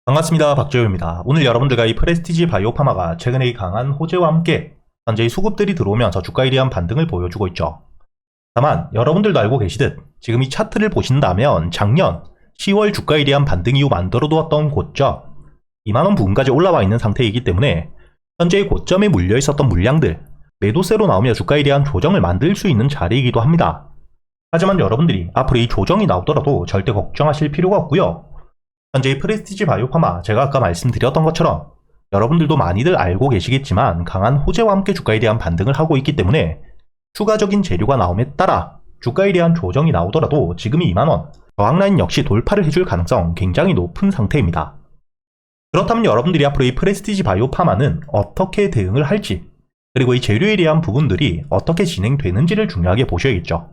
반갑습니다. 박재호입니다. 오늘 여러분들과 이 프레스티지 바이오파마가 최근에 이 강한 호재와 함께 현재 이 수급들이 들어오면서 주가에 대한 반등을 보여주고 있죠. 다만 여러분들도 알고 계시듯 지금 이 차트를 보신다면 작년 10월 주가에 대한 반등 이후 만들어두었던 고점 2만원 부근까지 올라와 있는 상태이기 때문에 현재의 고점에 물려 있었던 물량들 매도세로 나오며 주가에 대한 조정을 만들 수 있는 자리이기도 합니다. 하지만 여러분들이 앞으로 이 조정이 나오더라도 절대 걱정하실 필요가 없고요. 현재 이 프레스티지 바이오파마 제가 아까 말씀드렸던 것처럼 여러분들도 많이들 알고 계시겠지만 강한 호재와 함께 주가에 대한 반등을 하고 있기 때문에 추가적인 재료가 나옴에 따라 주가에 대한 조정이 나오더라도 지금이 2만원 저항라인 역시 돌파를 해줄 가능성 굉장히 높은 상태입니다. 그렇다면 여러분들이 앞으로 이 프레스티지 바이오파마는 어떻게 대응을 할지 그리고 이 재료에 대한 부분들이 어떻게 진행되는지를 중요하게 보셔야겠죠.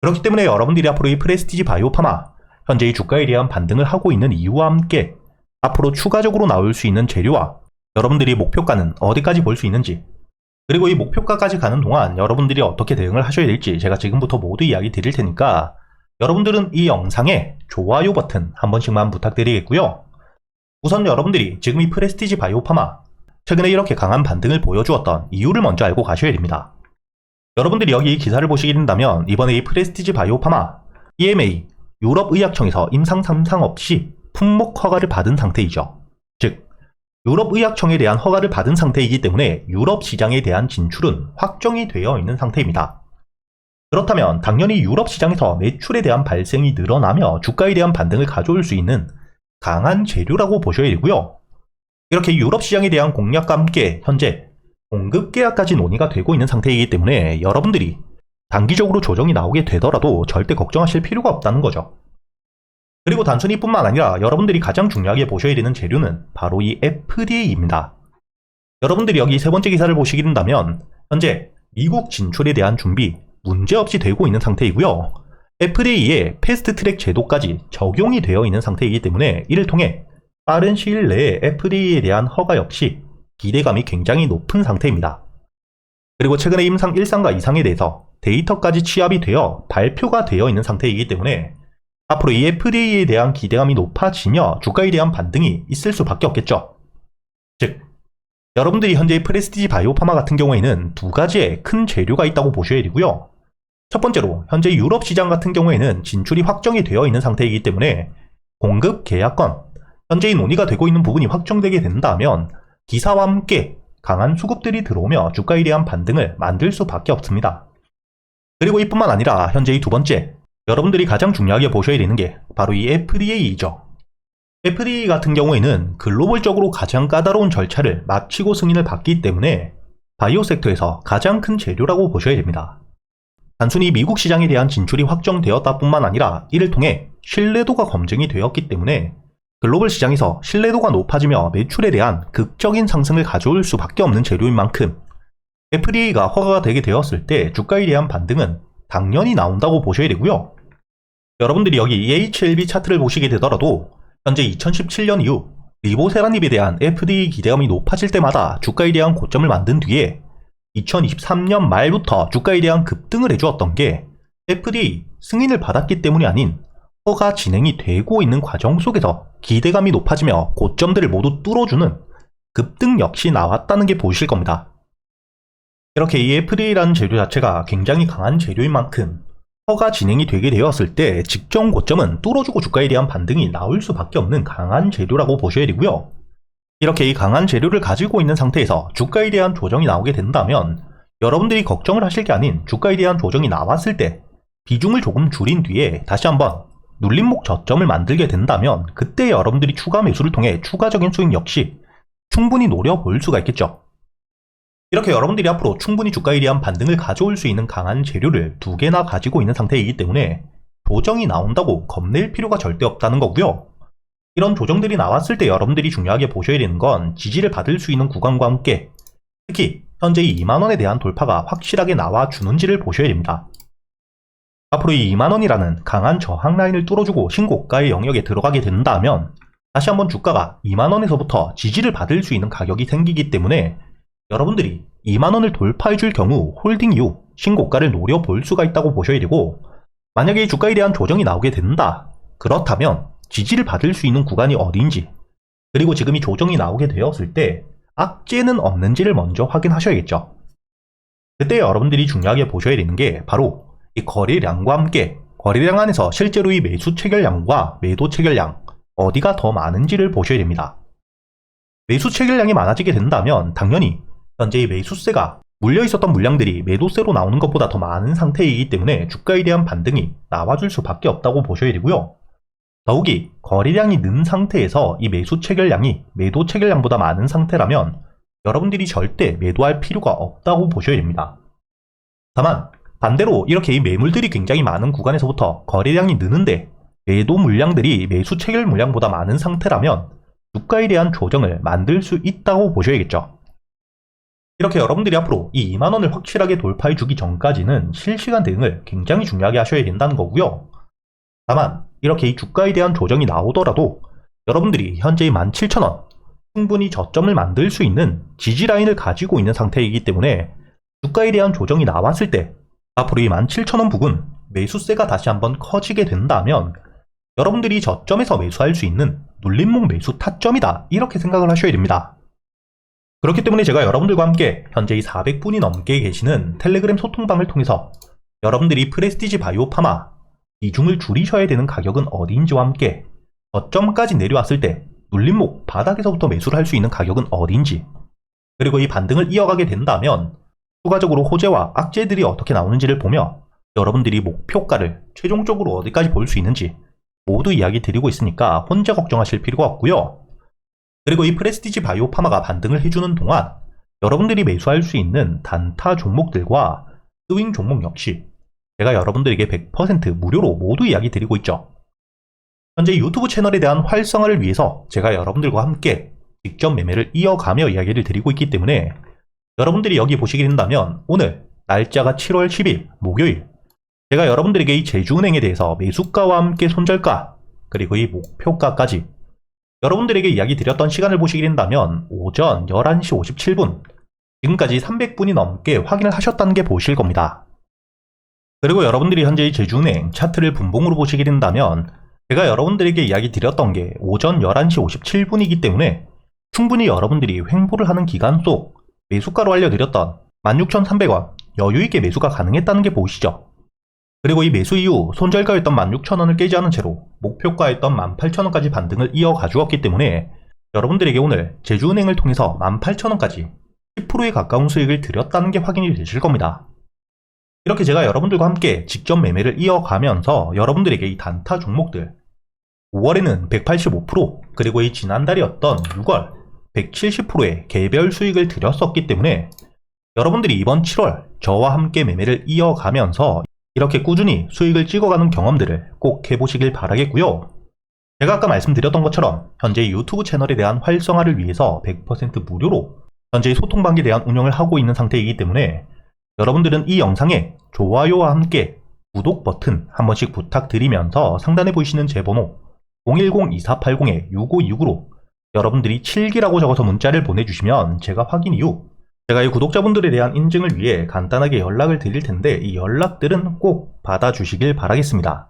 그렇기 때문에 여러분들이 앞으로 이 프레스티지 바이오파마 현재 이 주가에 대한 반등을 하고 있는 이유와 함께 앞으로 추가적으로 나올 수 있는 재료와 여러분들이 목표가는 어디까지 볼 수 있는지 그리고 이 목표가까지 가는 동안 여러분들이 어떻게 대응을 하셔야 될지 제가 지금부터 모두 이야기 드릴 테니까 여러분들은 이 영상에 좋아요 버튼 한 번씩만 부탁드리겠고요. 우선 여러분들이 지금 이 프레스티지 바이오파마 최근에 이렇게 강한 반등을 보여주었던 이유를 먼저 알고 가셔야 됩니다. 여러분들이 여기 이 기사를 보시게 된다면 이번에 이 프레스티지 바이오파마 EMA 유럽의약청에서 임상 3상 없이 품목 허가를 받은 상태이죠. 즉 유럽의약청에 대한 허가를 받은 상태이기 때문에 유럽 시장에 대한 진출은 확정이 되어 있는 상태입니다. 그렇다면 당연히 유럽 시장에서 매출에 대한 발생이 늘어나며 주가에 대한 반등을 가져올 수 있는 강한 재료라고 보셔야 되고요. 이렇게 유럽 시장에 대한 공약과 함께 현재 공급 계약까지 논의가 되고 있는 상태이기 때문에 여러분들이 단기적으로 조정이 나오게 되더라도 절대 걱정하실 필요가 없다는 거죠. 그리고 단순히 뿐만 아니라 여러분들이 가장 중요하게 보셔야 되는 재료는 바로 이 FDA입니다. 여러분들이 여기 세 번째 기사를 보시게 된다면 현재 미국 진출에 대한 준비 문제없이 되고 있는 상태이고요. FDA의 패스트트랙 제도까지 적용이 되어 있는 상태이기 때문에 이를 통해 빠른 시일 내에 FDA에 대한 허가 역시 기대감이 굉장히 높은 상태입니다. 그리고 최근에 임상 1상과 2상에 대해서 데이터까지 취합이 되어 발표가 되어 있는 상태이기 때문에 앞으로 이 FDA에 대한 기대감이 높아지며 주가에 대한 반등이 있을 수밖에 없겠죠. 즉, 여러분들이 현재 프레스티지 바이오파마 같은 경우에는 두 가지의 큰 재료가 있다고 보셔야 되고요. 첫 번째로 현재 유럽 시장 같은 경우에는 진출이 확정이 되어 있는 상태이기 때문에 공급 계약권, 현재의 논의가 되고 있는 부분이 확정되게 된다면 기사와 함께 강한 수급들이 들어오며 주가에 대한 반등을 만들 수밖에 없습니다. 그리고 이뿐만 아니라 현재 이 두 번째, 여러분들이 가장 중요하게 보셔야 되는 게 바로 이 FDA이죠. FDA 같은 경우에는 글로벌적으로 가장 까다로운 절차를 마치고 승인을 받기 때문에 바이오 섹터에서 가장 큰 재료라고 보셔야 됩니다. 단순히 미국 시장에 대한 진출이 확정되었다 뿐만 아니라 이를 통해 신뢰도가 검증이 되었기 때문에 글로벌 시장에서 신뢰도가 높아지며 매출에 대한 극적인 상승을 가져올 수밖에 없는 재료인 만큼 FDA가 허가가 되게 되었을 때 주가에 대한 반등은 당연히 나온다고 보셔야 되고요. 여러분들이 여기 EHLB 차트를 보시게 되더라도 현재 2017년 이후 리보세라닙에 대한 FDA 기대감이 높아질 때마다 주가에 대한 고점을 만든 뒤에 2023년 말부터 주가에 대한 급등을 해주었던 게 FDA 승인을 받았기 때문이 아닌 허가 진행이 되고 있는 과정 속에서 기대감이 높아지며 고점들을 모두 뚫어주는 급등 역시 나왔다는 게 보이실 겁니다. 이렇게 이 FDA라는 재료 자체가 굉장히 강한 재료인 만큼 허가 진행이 되게 되었을 때 직전 고점은 뚫어주고 주가에 대한 반등이 나올 수밖에 없는 강한 재료라고 보셔야 되고요. 이렇게 이 강한 재료를 가지고 있는 상태에서 주가에 대한 조정이 나오게 된다면 여러분들이 걱정을 하실 게 아닌 주가에 대한 조정이 나왔을 때 비중을 조금 줄인 뒤에 다시 한번 눌림목 저점을 만들게 된다면 그때 여러분들이 추가 매수를 통해 추가적인 수익 역시 충분히 노려볼 수가 있겠죠. 이렇게 여러분들이 앞으로 충분히 주가에 대한 반등을 가져올 수 있는 강한 재료를 두 개나 가지고 있는 상태이기 때문에 조정이 나온다고 겁낼 필요가 절대 없다는 거고요. 이런 조정들이 나왔을 때 여러분들이 중요하게 보셔야 되는 건 지지를 받을 수 있는 구간과 함께 특히 현재 이 2만원에 대한 돌파가 확실하게 나와주는지를 보셔야 됩니다. 앞으로 이 2만원이라는 강한 저항 라인을 뚫어주고 신고가의 영역에 들어가게 된다면 다시 한번 주가가 2만원에서부터 지지를 받을 수 있는 가격이 생기기 때문에 여러분들이 2만원을 돌파해줄 경우 홀딩 이후 신고가를 노려볼 수가 있다고 보셔야 되고 만약에 주가에 대한 조정이 나오게 된다. 그렇다면 지지를 받을 수 있는 구간이 어디인지 그리고 지금 이 조정이 나오게 되었을 때 악재는 없는지를 먼저 확인하셔야겠죠. 그때 여러분들이 중요하게 보셔야 되는 게 바로 이 거래량과 함께 거래량 안에서 실제로 이 매수 체결량과 매도 체결량 어디가 더 많은지를 보셔야 됩니다. 매수 체결량이 많아지게 된다면 당연히 현재 이 매수세가 물려 있었던 물량들이 매도세로 나오는 것보다 더 많은 상태이기 때문에 주가에 대한 반등이 나와줄 수밖에 없다고 보셔야 되고요. 더욱이 거래량이 는 상태에서 이 매수 체결량이 매도 체결량보다 많은 상태라면 여러분들이 절대 매도할 필요가 없다고 보셔야 됩니다. 다만 반대로 이렇게 이 매물들이 굉장히 많은 구간에서부터 거래량이 느는데 매도 물량들이 매수 체결 물량보다 많은 상태라면 주가에 대한 조정을 만들 수 있다고 보셔야겠죠. 이렇게 여러분들이 앞으로 이 2만원을 확실하게 돌파해 주기 전까지는 실시간 대응을 굉장히 중요하게 하셔야 된다는 거고요. 다만 이렇게 이 주가에 대한 조정이 나오더라도 여러분들이 현재 이 17,000원 충분히 저점을 만들 수 있는 지지라인을 가지고 있는 상태이기 때문에 주가에 대한 조정이 나왔을 때 앞으로 이 17,000원 부근 매수세가 다시 한번 커지게 된다면 여러분들이 저점에서 매수할 수 있는 눌림목 매수 타점이다 이렇게 생각을 하셔야 됩니다. 그렇기 때문에 제가 여러분들과 함께 현재 이 400분이 넘게 계시는 텔레그램 소통방을 통해서 여러분들이 프레스티지 바이오 파마 비중을 줄이셔야 되는 가격은 어디인지와 함께 저점까지 내려왔을 때 눌림목 바닥에서부터 매수를 할 수 있는 가격은 어디인지, 그리고 이 반등을 이어가게 된다면 추가적으로 호재와 악재들이 어떻게 나오는지를 보며 여러분들이 목표가를 최종적으로 어디까지 볼 수 있는지 모두 이야기 드리고 있으니까 혼자 걱정하실 필요가 없고요. 그리고 이 프레스티지 바이오 파마가 반등을 해주는 동안 여러분들이 매수할 수 있는 단타 종목들과 스윙 종목 역시 제가 여러분들에게 100% 무료로 모두 이야기 드리고 있죠. 현재 유튜브 채널에 대한 활성화를 위해서 제가 여러분들과 함께 직접 매매를 이어가며 이야기를 드리고 있기 때문에 여러분들이 여기 보시게 된다면 오늘 날짜가 7월 10일 목요일 제가 여러분들에게 이 제주은행에 대해서 매수가와 함께 손절가 그리고 이 목표가까지 여러분들에게 이야기 드렸던 시간을 보시게 된다면 오전 11시 57분 지금까지 300분이 넘게 확인을 하셨다는 게 보실 겁니다. 그리고 여러분들이 현재 이 제주은행 차트를 분봉으로 보시게 된다면 제가 여러분들에게 이야기 드렸던 게 오전 11시 57분이기 때문에 충분히 여러분들이 횡보를 하는 기간 속 매수가로 알려드렸던 16,300원 여유있게 매수가 가능했다는 게 보이시죠? 그리고 이 매수 이후 손절가였던 16,000원을 깨지 않은 채로 목표가였던 18,000원까지 반등을 이어가 주었기 때문에 여러분들에게 오늘 제주은행을 통해서 18,000원까지 10%에 가까운 수익을 드렸다는 게 확인이 되실 겁니다. 이렇게 제가 여러분들과 함께 직접 매매를 이어가면서 여러분들에게 이 단타 종목들 5월에는 185% 그리고 이 지난달이었던 6월 170%의 개별 수익을 드렸었기 때문에 여러분들이 이번 7월 저와 함께 매매를 이어가면서 이렇게 꾸준히 수익을 찍어가는 경험들을 꼭 해보시길 바라겠고요. 제가 아까 말씀드렸던 것처럼 현재 유튜브 채널에 대한 활성화를 위해서 100% 무료로 현재 소통방에 대한 운영을 하고 있는 상태이기 때문에 여러분들은 이 영상에 좋아요와 함께 구독 버튼 한 번씩 부탁드리면서 상단에 보이시는 제 번호 010-2480-6526으로 여러분들이 7기라고 적어서 문자를 보내주시면 제가 확인 이후 제가 이 구독자분들에 대한 인증을 위해 간단하게 연락을 드릴 텐데 이 연락들은 꼭 받아주시길 바라겠습니다.